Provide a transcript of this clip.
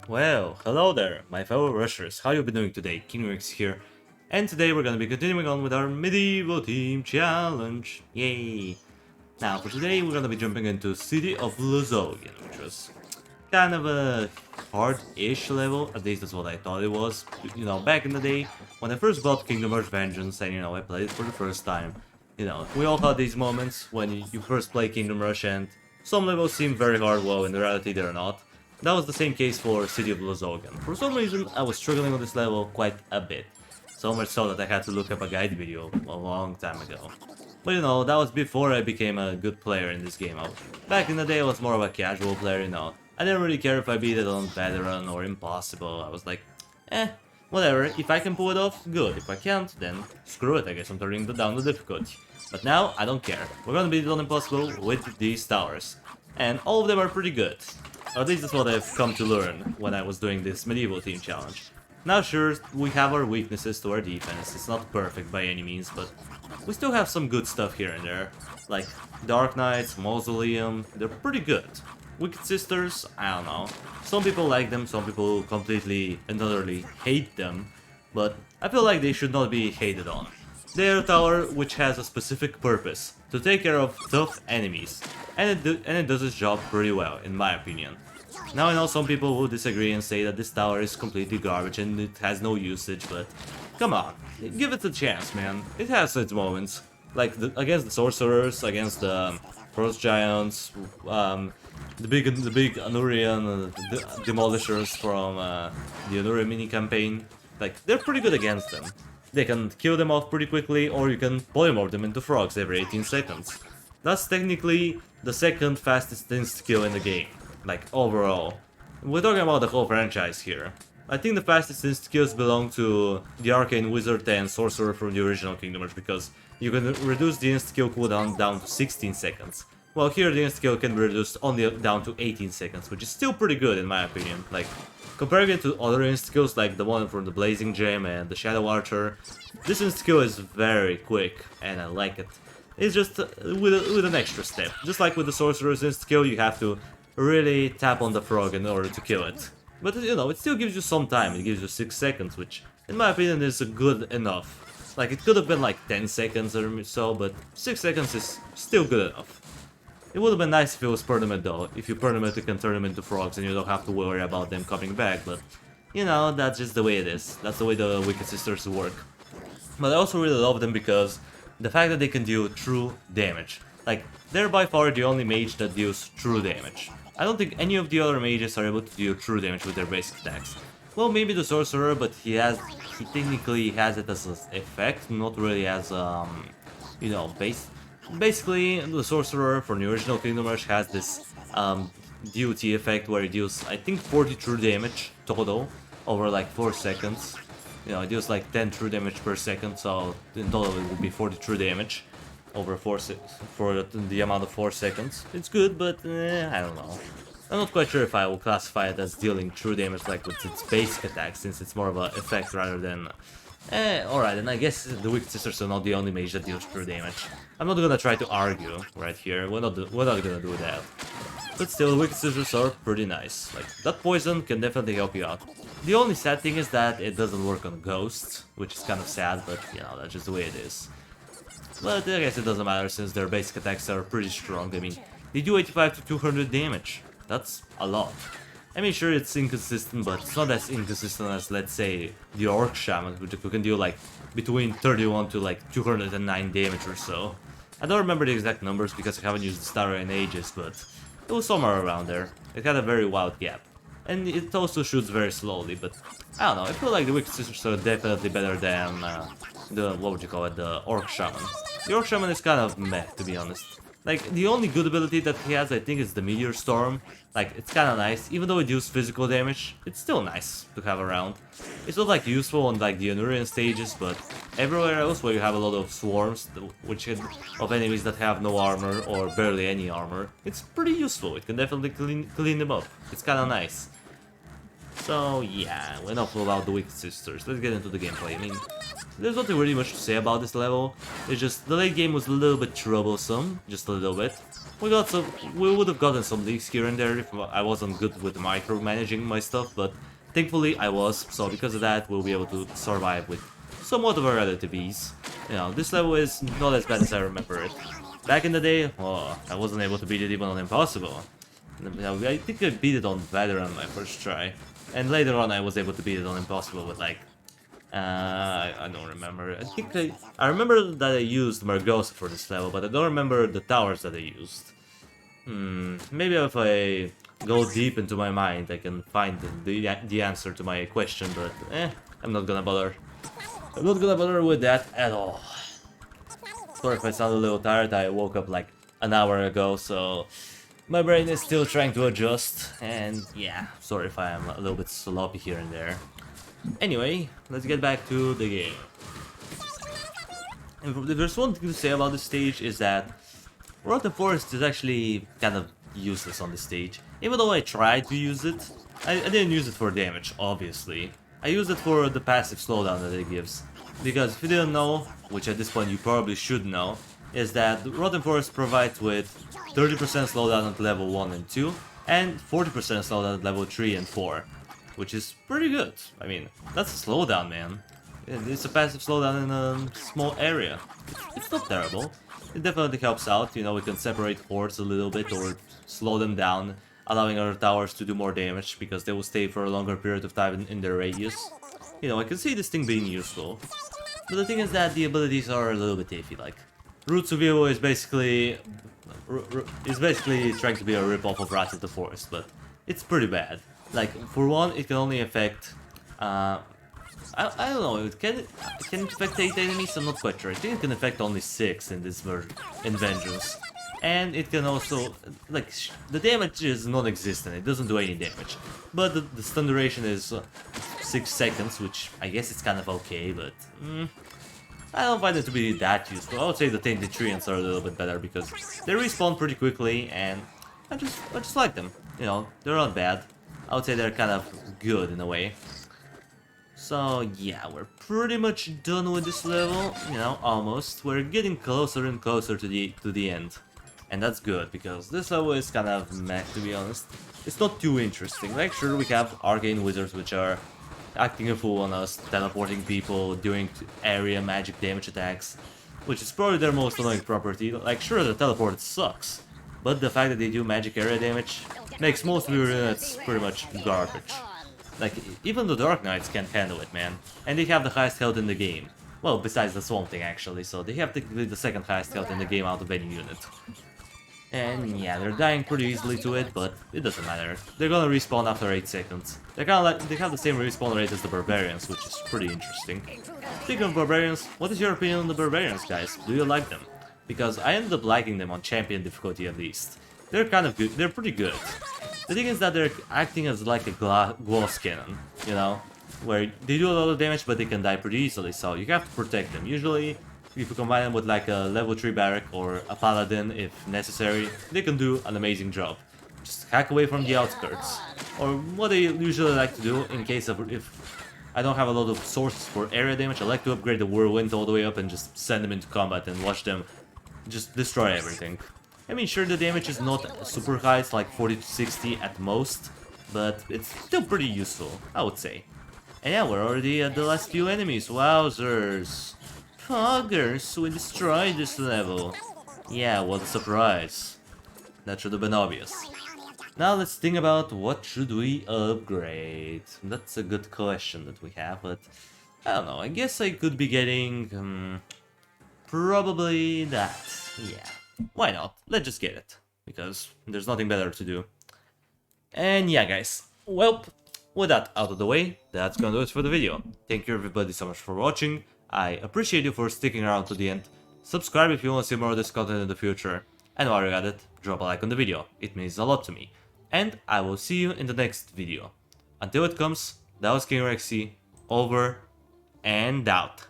Well, hello there, my fellow rushers. How you been doing today? KingRix here, and today we're gonna be continuing on with our medieval team challenge. Yay! Now, for today, we're gonna be jumping into City of Luzogian, which was kind of a hard-ish level. At least that's what I thought it was. You know, back in the day when I first bought Kingdom Hearts Vengeance, and I played it for the first time. We all had these moments when you first play Kingdom Rush and some levels seem very hard, while in reality they're not. That was the same case for City of Lozogan. For some reason, I was struggling with this level quite a bit. So much so that I had to look up a guide video a long time ago. But that was before I became a good player in this game. Back in the day, I was more of a casual player. I didn't really care if I beat it on Veteran or Impossible. I was like, whatever. If I can pull it off, good. If I can't, then screw it. I guess I'm turning down the difficulty. But now, I don't care. We're gonna beat it on Impossible with these towers. And all of them are pretty good. At least that's what I've come to learn when I was doing this medieval team challenge. Now sure, we have our weaknesses to our defense, it's not perfect by any means, but we still have some good stuff here and there. Like Dark Knights, Mausoleum, they're pretty good. Wicked Sisters, I don't know. Some people like them, some people completely and utterly hate them, but I feel like they should not be hated on. They're a tower which has a specific purpose, to take care of tough enemies, and it does its job pretty well, in my opinion. Now I know some people will disagree and say that this tower is completely garbage and it has no usage, but come on, give it a chance, man. It has its moments, like against the sorcerers, against the frost giants, the big Anurian demolishers from the Anurian mini campaign. Like they're pretty good against them. They can kill them off pretty quickly, or you can polymorph them into frogs every 18 seconds. That's technically the second fastest inst kill in the game, like overall. We're talking about the whole franchise here. I think the fastest inst kills belong to the Arcane Wizard and Sorcerer from the original Kingdom Hearts, because you can reduce the inst kill cooldown down to 16 seconds. Well, here the inst kill can be reduced only down to 18 seconds, which is still pretty good in my opinion. Like, comparing it to other insta-kills like the one from the Blazing Gem and the Shadow Archer, this insta-kill is very quick and I like it. It's just with an extra step. Just like with the Sorcerer's insta-kill, you have to really tap on the frog in order to kill it. But it still gives you some time, it gives you 6 seconds, which in my opinion is good enough. Like, it could have been like 10 seconds or so, but 6 seconds is still good enough. It would have been nice if it was permanent though. If you permanent, you can turn them into frogs and you don't have to worry about them coming back, but that's just the way it is. That's the way the Wicked Sisters work. But I also really love them because the fact that they can deal true damage. Like, they're by far the only mage that deals true damage. I don't think any of the other mages are able to deal true damage with their basic attacks. Well, maybe the Sorcerer, but he technically has it as an effect, not really as, base. Basically, the Sorcerer from the original Kingdom Hearts has this DUT effect where it deals, I think, 40 true damage total over like 4 seconds. It deals like 10 true damage per second, so in total it would be 40 true damage over for the amount of 4 seconds. It's good, but I don't know. I'm not quite sure if I will classify it as dealing true damage like with its basic attack, since it's more of an effect rather than... alright, and I guess the Wicked Sisters are not the only mage that deals true damage. I'm not gonna try to argue right here, we're not gonna do that. But still, Wicked Sisters are pretty nice. Like, that poison can definitely help you out. The only sad thing is that it doesn't work on ghosts, which is kind of sad, but that's just the way it is. But I guess it doesn't matter since their basic attacks are pretty strong. I mean, they do 85 to 200 damage. That's a lot. I mean, sure, it's inconsistent, but it's not as inconsistent as, let's say, the Orc Shaman, who can do like between 31 to like 209 damage or so. I don't remember the exact numbers because I haven't used the star in ages, but it was somewhere around there. It had a very wild gap. And it also shoots very slowly, but I don't know, I feel like the Wicked Sisters are definitely better than the Orc Shaman. The Orc Shaman is kind of meh, to be honest. Like, the only good ability that he has, I think, is the Meteor Storm. Like, it's kinda nice. Even though it deals physical damage, it's still nice to have around. It's not, like, useful on, like, the Anurian stages, but everywhere else where you have a lot of swarms, of enemies that have no armor or barely any armor, it's pretty useful. It can definitely clean them up. It's kinda nice. So yeah, enough about the Wicked Sisters, let's get into the gameplay. I mean, there's nothing really much to say about this level, it's just the late game was a little bit troublesome, just a little bit. We would have gotten some leaks here and there if I wasn't good with micromanaging my stuff, but thankfully I was, so because of that we'll be able to survive with somewhat of a relative ease. You know, this level is not as bad as I remember it. Back in the day, oh, I wasn't able to beat it even on Impossible. I think I beat it on Veteran my first try. And later on I was able to beat it on Impossible with like... I don't remember. I remember that I used Margosa for this level, but I don't remember the towers that I used. Maybe if I go deep into my mind I can find the answer to my question, but I'm not gonna bother. I'm not gonna bother with that at all. Sorry if I sound a little tired, I woke up like an hour ago, so my brain is still trying to adjust, and yeah, sorry if I am a little bit sloppy here and there. Anyway, let's get back to the game. And if there's one thing to say about this stage is that Rotten Forest is actually kind of useless on this stage. Even though I tried to use it, I didn't use it for damage, obviously. I used it for the passive slowdown that it gives. Because if you didn't know, which at this point you probably should know, is that Rotten Forest provides with 30% slowdown at level 1 and 2, and 40% slowdown at level 3 and 4. Which is pretty good. I mean, that's a slowdown, man. It's a passive slowdown in a small area. It's not terrible. It definitely helps out, you know, we can separate hordes a little bit or slow them down, allowing our towers to do more damage because they will stay for a longer period of time in their radius. You know, I can see this thing being useful. But the thing is that the abilities are a little bit iffy, like... Roots of Evil is basically trying to be a rip-off of Wrath of the Forest, but it's pretty bad. Like, for one, it can only affect... I don't know, can it affect 8 enemies? I'm not quite sure. I think it can affect only 6 in this version, in Vengeance. And it can also... like, the damage is non-existent, it doesn't do any damage. But the stun duration is 6 seconds, which I guess it's kind of okay, but... I don't find it to be that useful. I would say the Tainted Treants are a little bit better because they respawn pretty quickly and I just like them. You know, they're not bad. I would say they're kind of good in a way. So yeah, we're pretty much done with this level, you know, almost. We're getting closer and closer to the end. And that's good, because this level is kind of meh, to be honest. It's not too interesting. Like, sure, we have arcane wizards which are acting a fool on us, teleporting people, doing area magic damage attacks, which is probably their most annoying property. Like, sure, the teleport sucks, but the fact that they do magic area damage makes most of your units pretty much garbage. Like, even the Dark Knights can't handle it, man. And they have the highest health in the game. Well, besides the Swamp Thing, actually, so they have the second highest health in the game out of any unit. And yeah, they're dying pretty easily to it, but it doesn't matter. They're gonna respawn after 8 seconds. They're kinda like, they have the same respawn rate as the Barbarians, which is pretty interesting. Speaking of Barbarians, what is your opinion on the Barbarians, guys? Do you like them? Because I ended up liking them on Champion difficulty at least. They're kind of good, they're pretty good. The thing is that they're acting as like a gloss cannon, you know? Where they do a lot of damage, but they can die pretty easily, so you have to protect them. Usually, if you combine them with like a level 3 barrack or a paladin if necessary, they can do an amazing job. Just hack away from the outskirts. Or what I usually like to do in case of if I don't have a lot of sources for area damage, I like to upgrade the whirlwind all the way up and just send them into combat and watch them just destroy everything. I mean, sure, the damage is not super high, it's like 40 to 60 at most, but it's still pretty useful, I would say. And yeah, we're already at the last few enemies, wowzers. Poggers, we destroyed this level. Yeah, what a surprise. That should have been obvious. Now let's think about what should we upgrade. That's a good question that we have, but I don't know, I guess I could be getting... probably that. Yeah, why not? Let's just get it, because there's nothing better to do. And yeah, guys, well, with that out of the way, that's gonna do it for the video. Thank you everybody so much for watching. I appreciate you for sticking around to the end. Subscribe if you want to see more of this content in the future. And while you're at it, drop a like on the video. It means a lot to me. And I will see you in the next video. Until it comes, that was King Rexy, over and out.